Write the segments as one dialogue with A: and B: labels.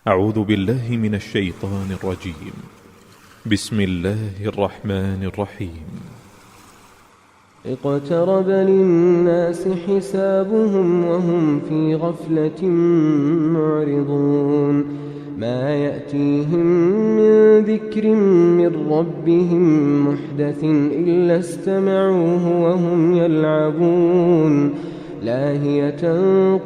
A: أعوذ بالله من الشيطان الرجيم. بسم الله الرحمن الرحيم.
B: اقترب للناس حسابهم وهم في غفلة معرضون ما يأتيهم من ذكر من ربهم محدث إلا استمعوه وهم يلعبون لاهية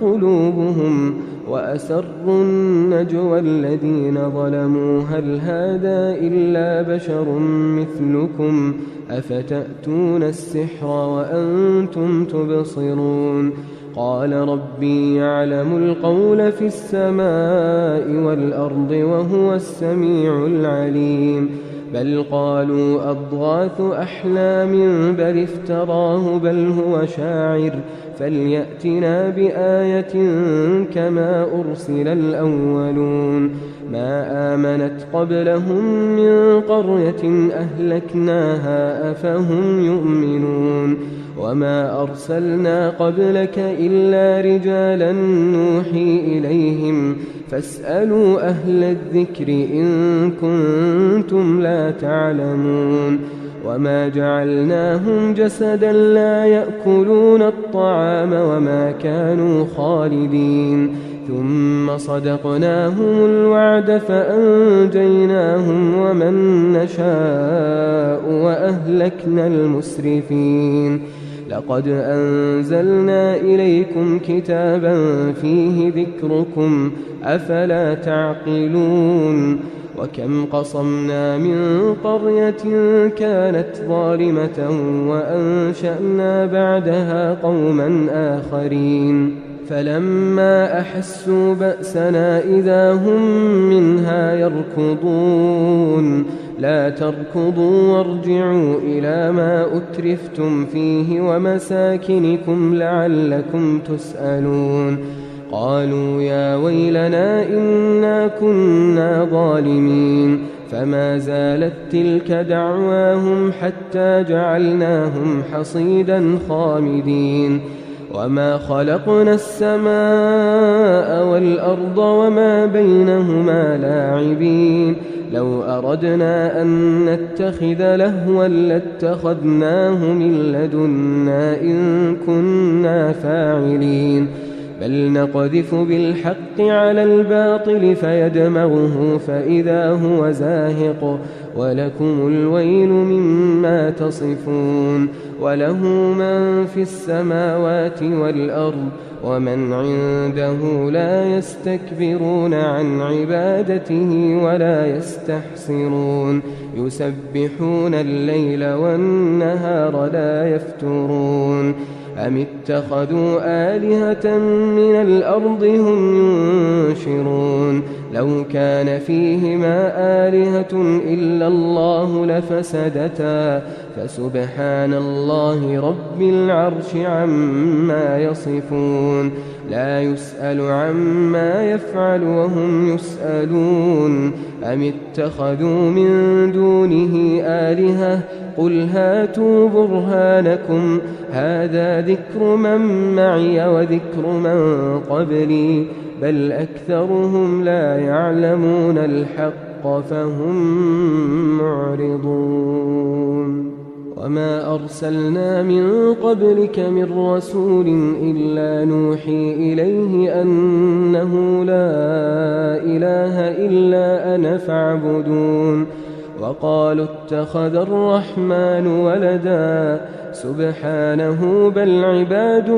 B: قلوبهم وأسروا النجوى الذين ظلموا هل هذا إلا بشر مثلكم أفتأتون السحر وأنتم تبصرون قال ربي يعلم القول في السماء والأرض وهو السميع العليم بل قالوا أضغاث أحلام بل افتراه بل هو شاعر فليأتنا بآية كما أرسل الأولون ما آمنت قبلهم من قرية أهلكناها أفهم يؤمنون وما أرسلنا قبلك إلا رجالا نوحي إليهم فاسألوا أهل الذكر إن كنتم لا تعلمون وما جعلناهم جسدا لا يأكلون الطعام وما كانوا خالدين ثم صدقناهم الوعد فأنجيناهم ومن نشاء وأهلكنا المسرفين لقد أنزلنا إليكم كتابا فيه ذكركم أفلا تعقلون وكم قصمنا من قرية كانت ظالمة وأنشأنا بعدها قوما آخرين فلما أحسوا بأسنا إذا هم منها يركضون لا تركضوا وارجعوا إلى ما أترفتم فيه ومساكنكم لعلكم تسألون قالوا يا ويلنا إنا كنا ظالمين فما زالت تلك دعواهم حتى جعلناهم حصيدا خامدين وما خلقنا السماء والأرض وما بينهما لاعبين لو أردنا أن نتخذ لهوا لاتخذناه من لدنا إن كنا فاعلين بل نقذف بالحق على الباطل فيدمغه فإذا هو زاهق ولكم الويل مما تصفون وله من في السماوات والأرض ومن عنده لا يستكبرون عن عبادته ولا يستحسرون يسبحون الليل والنهار لا يفترون أم اتخذوا آلهة من الأرض هم ينشرون لو كان فيهما آلهة إلا الله لفسدتا فسبحان الله رب العرش عما يصفون لا يسأل عما يفعل وهم يسألون أم اتخذوا من دونه آلهة قل هاتوا برهانكم هذا ذكر من معي وذكر من قبلي بل أكثرهم لا يعلمون الحق فهم معرضون وما أرسلنا من قبلك من رسول إلا نوحي إليه أنه لا إله إلا أنا فاعبدون وقالوا اتخذ الرحمن ولدا سبحانه بل عباد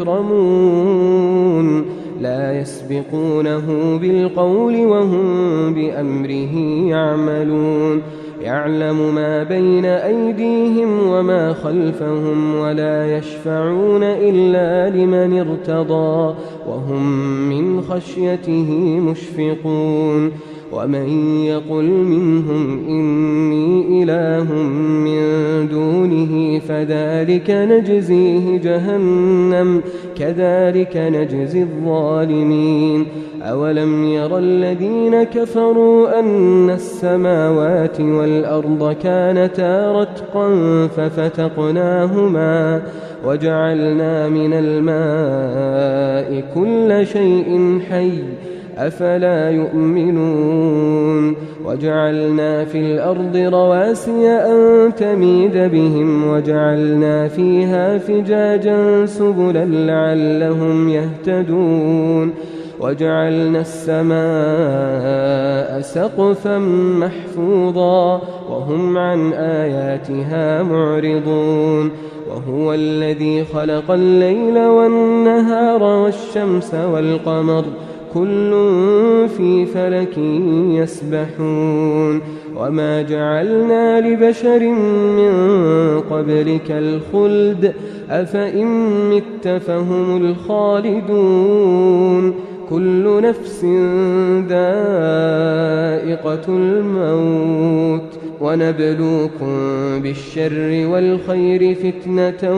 B: مكرمون لا يسبقونه بالقول وهم بأمره يعملون يعلم ما بين أيديهم وما خلفهم ولا يشفعون إلا لمن ارتضى وهم من خشيته مشفقون ومن يقل منهم إني إله من دونه فذلك نجزيه جهنم كذلك نجزي الظالمين أولم ير الذين كفروا أن السماوات والأرض كانتا رتقا ففتقناهما وجعلنا من الماء كل شيء حي أفلا يؤمنون وجعلنا في الأرض رواسي أن تميد بهم وجعلنا فيها فجاجا سبلا لعلهم يهتدون وجعلنا السماء سقفا محفوظا وهم عن آياتها معرضون وهو الذي خلق الليل والنهار والشمس والقمر كل في فلك يسبحون وما جعلنا لبشر من قبلك الخلد أفإن مت فهم الخالدون كل نفس ذائقة الموت ونبلوكم بالشر والخير فتنة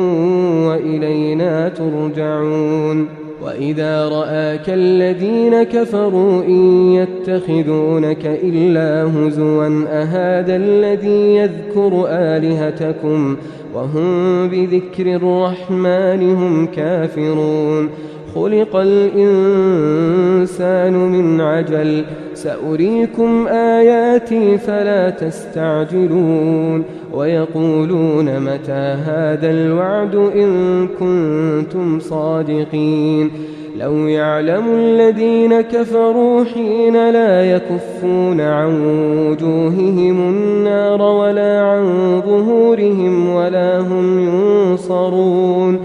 B: وإلينا ترجعون وإذا رآك الذين كفروا إن يتخذونك إلا هزوا أهذا الذي يذكر آلهتكم وهم بذكر الرحمن هم كافرون خلق الإنسان من عجل سأريكم آياتي فلا تستعجلون ويقولون متى هذا الوعد إن كنتم صادقين لو يعلم الذين كفروا حين لا يكفون عن وجوههم النار ولا عن ظهورهم ولا هم ينصرون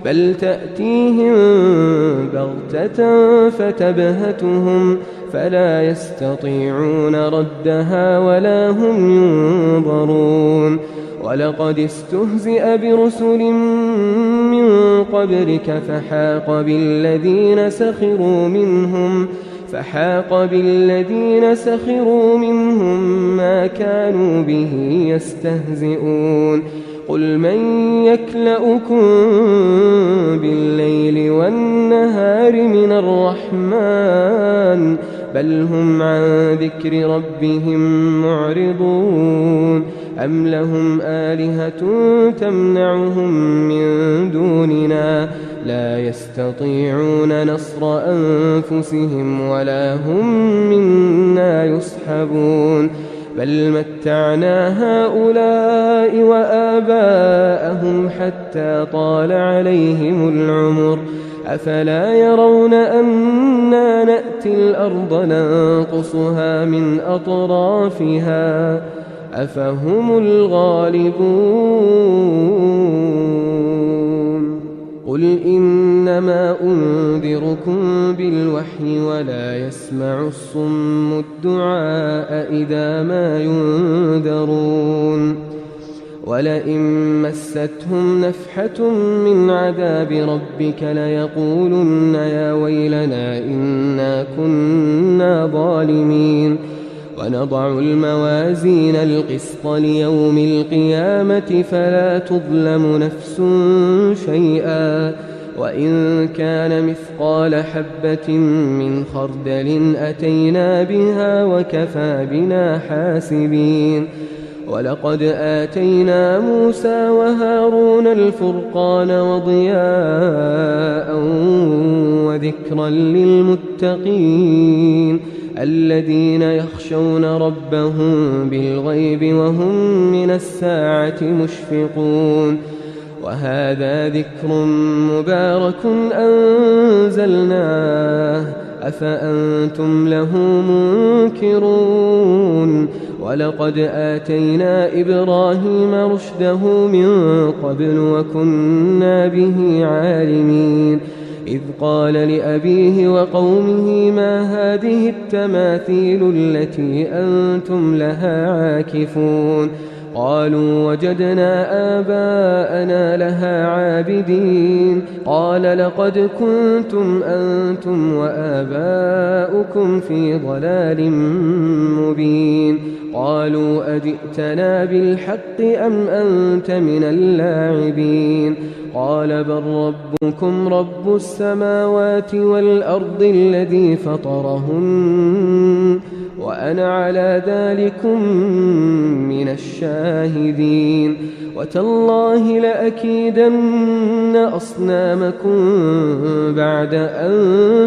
B: بل تأتيهم بغتة فتبهتهم فلا يستطيعون ردها ولا هم ينظرون ولقد استهزئ برسل من قبلك فحاق بالذين سخروا منهم ما كانوا به يستهزئون قل من يكلؤكم بالليل والنهار من الرحمن بل هم عن ذكر ربهم معرضون أم لهم آلهة تمنعهم من دوننا لا يستطيعون نصر أنفسهم ولا هم منا يصحبون بل متعنا هؤلاء وآباءهم حتى طال عليهم العمر أفلا يرون أنا نأتي الأرض ننقصها من أطرافها أفهم الغالبون قل إنما أنذركم بالوحي ولا يسمع الصم الدعاء إذا ما ينذرون ولئن مستهم نفحة من عذاب ربك ليقولن يا ويلنا إنا كنا ظالمين ونضع الموازين القسط ليوم القيامة فلا تظلم نفس شيئا وإن كان مثقال حبة من خردل أتينا بها وكفى بنا حاسبين ولقد آتينا موسى وهارون الفرقان وضياء وذكرا للمتقين الذين يخشون ربهم بالغيب وهم من الساعة مشفقون وهذا ذكر مبارك أنزلناه أفأنتم له منكرون ولقد آتينا إبراهيم رشده من قبل وكنا به عالمين إذ قال لأبيه وقومه ما هذه التماثيل التي أنتم لها عاكفون قالوا وجدنا آباءنا لها عابدين قال لقد كنتم أنتم وآباؤكم في ضلال مبين قالوا أجئتنا بالحق أم أنت من اللاعبين قال بل ربكم رب السماوات والأرض الذي فطرهن وأنا على ذلكم من الشاهدين وتالله لأكيدن أصنامكم بعد أن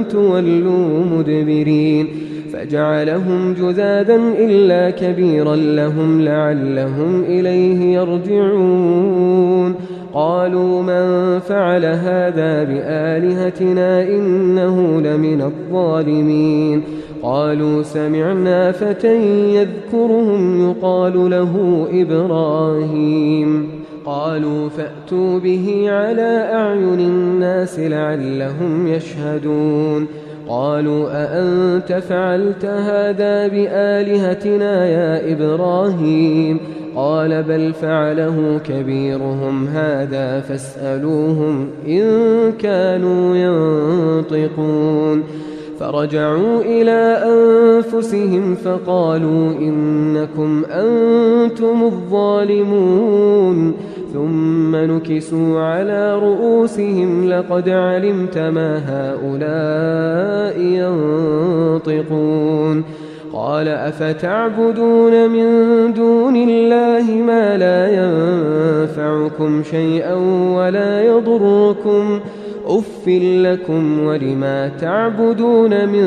B: تولوا مدبرين فجعلهم جذاذا إلا كبيرا لهم لعلهم إليه يرجعون قالوا من فعل هذا بآلهتنا إنه لمن الظالمين قالوا سمعنا فتى يذكرهم يقال له إبراهيم قالوا فأتوا به على أعين الناس لعلهم يشهدون قالوا أأنت فعلت هذا بآلهتنا يا إبراهيم قال بل فعله كبيرهم هذا فاسألوهم إن كانوا ينطقون فرجعوا إلى أنفسهم فقالوا إنكم أنتم الظالمون ثم نكسوا على رؤوسهم لقد علمت ما هؤلاء ينطقون قال أفتعبدون من دون الله ما لا ينفعكم شيئا ولا يضركم أف لكم ولما تعبدون من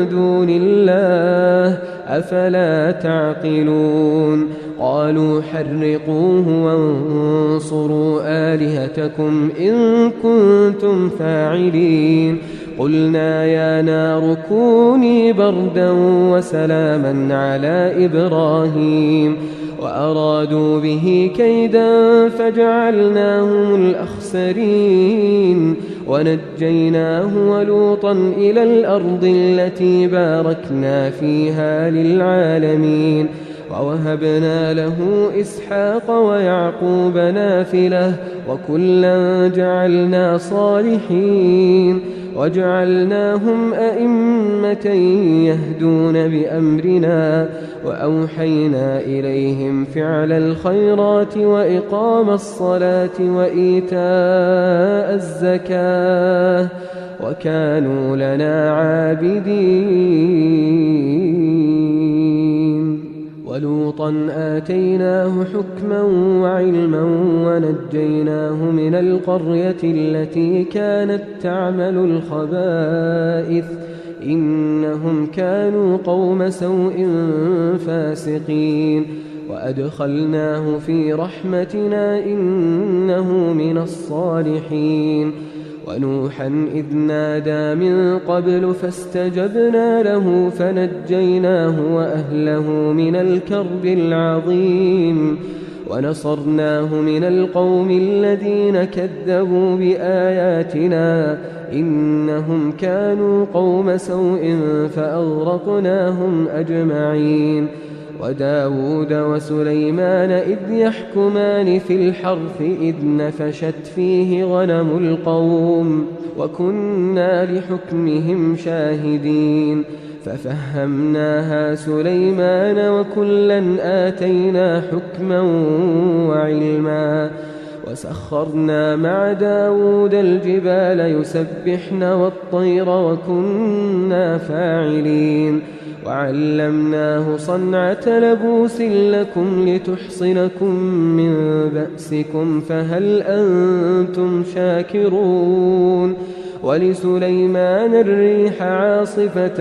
B: دون الله أفلا تعقلون قالوا حرقوه وانصروا آلهتكم إن كنتم فاعلين قلنا يا نار كوني بردا وسلاما على إبراهيم وأرادوا به كيدا فجعلناهم الأخسرين ونجيناه ولوطا إلى الأرض التي باركنا فيها للعالمين ووهبنا له إسحاق ويعقوب نافلة وكلا جعلنا صالحين وجعلناهم أئمة يهدون بأمرنا وأوحينا إليهم فعل الخيرات وإقام الصلاة وإيتاء الزكاة وكانوا لنا عابدين ولوطا آتيناه حكما وعلما ونجيناه من القرية التي كانت تعمل الخبائث إنهم كانوا قوم سوء فاسقين وأدخلناه في رحمتنا إنه من الصالحين ونوحا إذ نادى من قبل فاستجبنا له فنجيناه وأهله من الكرب العظيم ونصرناه من القوم الذين كذبوا بآياتنا إنهم كانوا قوم سوء فأغرقناهم أجمعين وداود وسليمان إذ يحكمان في الحرث إذ نفشت فيه غنم القوم وكنا لحكمهم شاهدين ففهمناها سليمان وكلا آتينا حكما وعلما وسخرنا مع داود الجبال يسبحن والطير وكنا فاعلين وعلمناه صنعة لبوس لكم لتحصنكم من بأسكم فهل أنتم شاكرون ولسليمان الريح عاصفة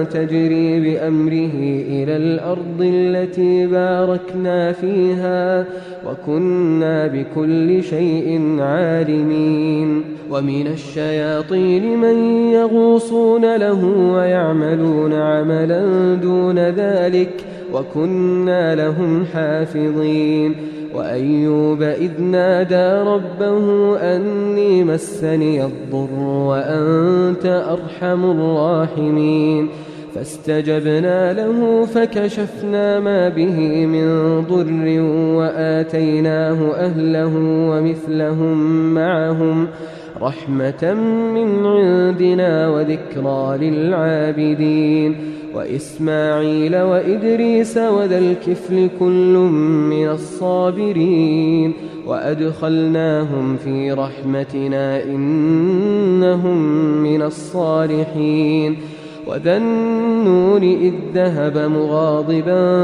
B: تجري بأمره إلى الأرض التي باركنا فيها وكنا بكل شيء عالمين ومن الشياطين من يغوصون له ويعملون عملا دون ذلك وكنا لهم حافظين وأيوب إذ نادى ربه أني مسني الضر وأنت أرحم الراحمين فاستجبنا له فكشفنا ما به من ضر وآتيناه أهله ومثلهم معهم رحمة من عندنا وذكرى للعابدين وإسماعيل وإدريس وذا الكفل كل من الصابرين وأدخلناهم في رحمتنا إنهم من الصالحين وذا النون إذ ذهب مغاضبا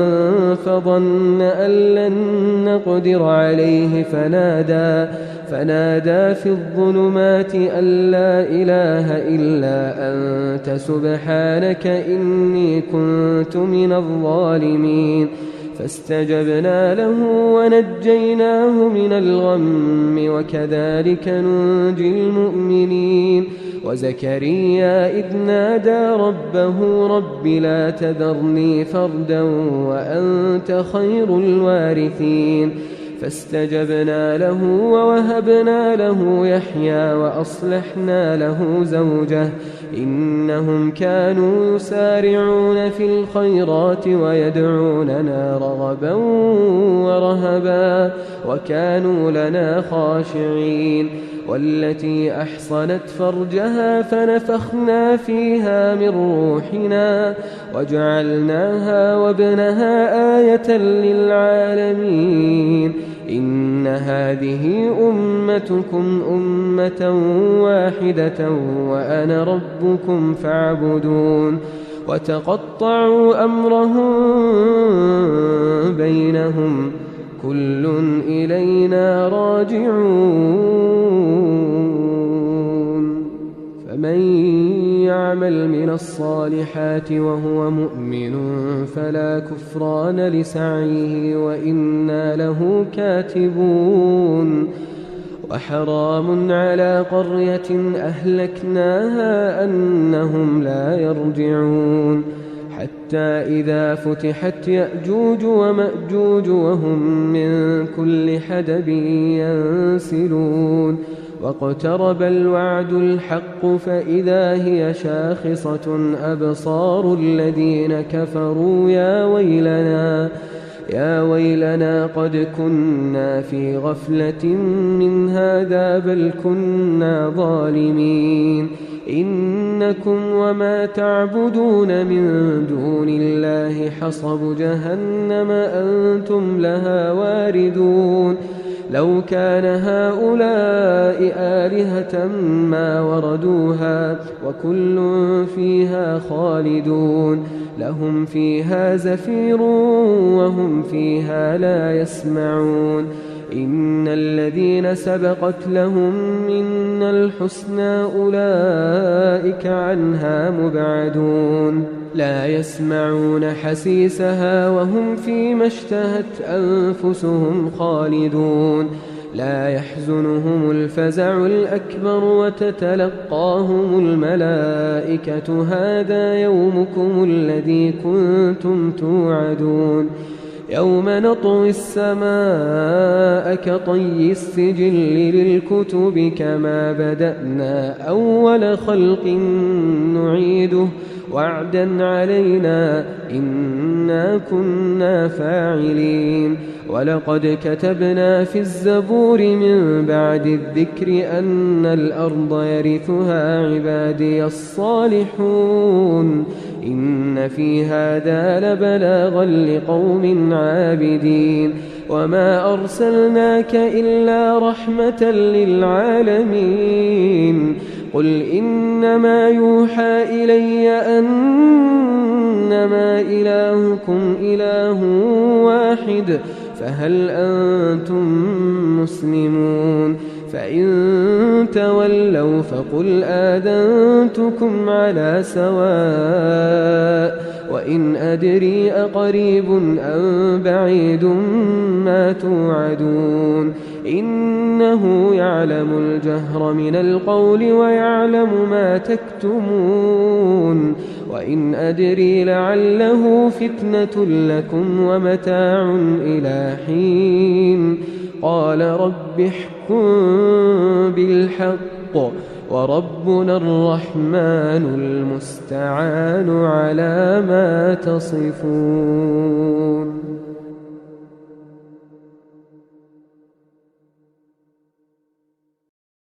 B: فظن أن لن نقدر عليه فنادى في الظلمات أن لا إله إلا أنت سبحانك إني كنت من الظالمين فاستجبنا له ونجيناه من الغم وكذلك ننجي المؤمنين وزكريا إذ نادى ربه رب لا تذرني فردا وأنت خير الوارثين فاستجبنا له ووهبنا له يحيى وأصلحنا له زوجه إنهم كانوا يسارعون في الخيرات ويدعوننا رغبا ورهبا وكانوا لنا خاشعين والتي أحصنت فرجها فنفخنا فيها من روحنا وجعلناها وابنها آية للعالمين إن هذه أمتكم أمة واحدة وأنا ربكم فاعبدون وتقطعوا أمرهم بينهم كل إلينا راجعون فمن يعمل من الصالحات وهو مؤمن فلا كفران لسعيه وإنا له كاتبون وحرام على قرية أهلكناها أنهم لا يرجعون حتى إذا فتحت يأجوج ومأجوج وهم من كل حدب ينسلون واقترب الوعد الحق فإذا هي شاخصة أبصار الذين كفروا يا ويلنا قد كنا في غفلة من هذا بل كنا ظالمين إنكم وما تعبدون من دون الله حصب جهنم أنتم لها واردون لو كان هؤلاء آلهة ما وردوها وكل فيها خالدون لهم فيها زفير وهم فيها لا يسمعون إن الذين سبقت لهم منا الحسنى أولئك عنها مبعدون لا يسمعون حسيسها وهم فيما اشتهت أنفسهم خالدون لا يحزنهم الفزع الأكبر وتتلقاهم الملائكة هذا يومكم الذي كنتم توعدون يوم نطوي السماء كطي السجل للكتب كما بدأنا أول خلق نعيده وعدا علينا إنا كنا فاعلين ولقد كتبنا في الزبور من بعد الذكر أن الأرض يرثها عبادي الصالحون إن في هذا لبلاغا لقوم عابدين وما أرسلناك إلا رحمة للعالمين قل إنما يوحى إلي أنما إلهكم إله واحد فهل أنتم مسلمون فإن تولوا فقل آذنتكم على سواء وإن أدري أقريب أم بعيد ما توعدون إنه يعلم الجهر من القول ويعلم ما تكتمون وإن أدري لعله فتنة لكم ومتاع إلى حين قال رب احكم بالحق وربنا الرحمن المستعان على ما تصفون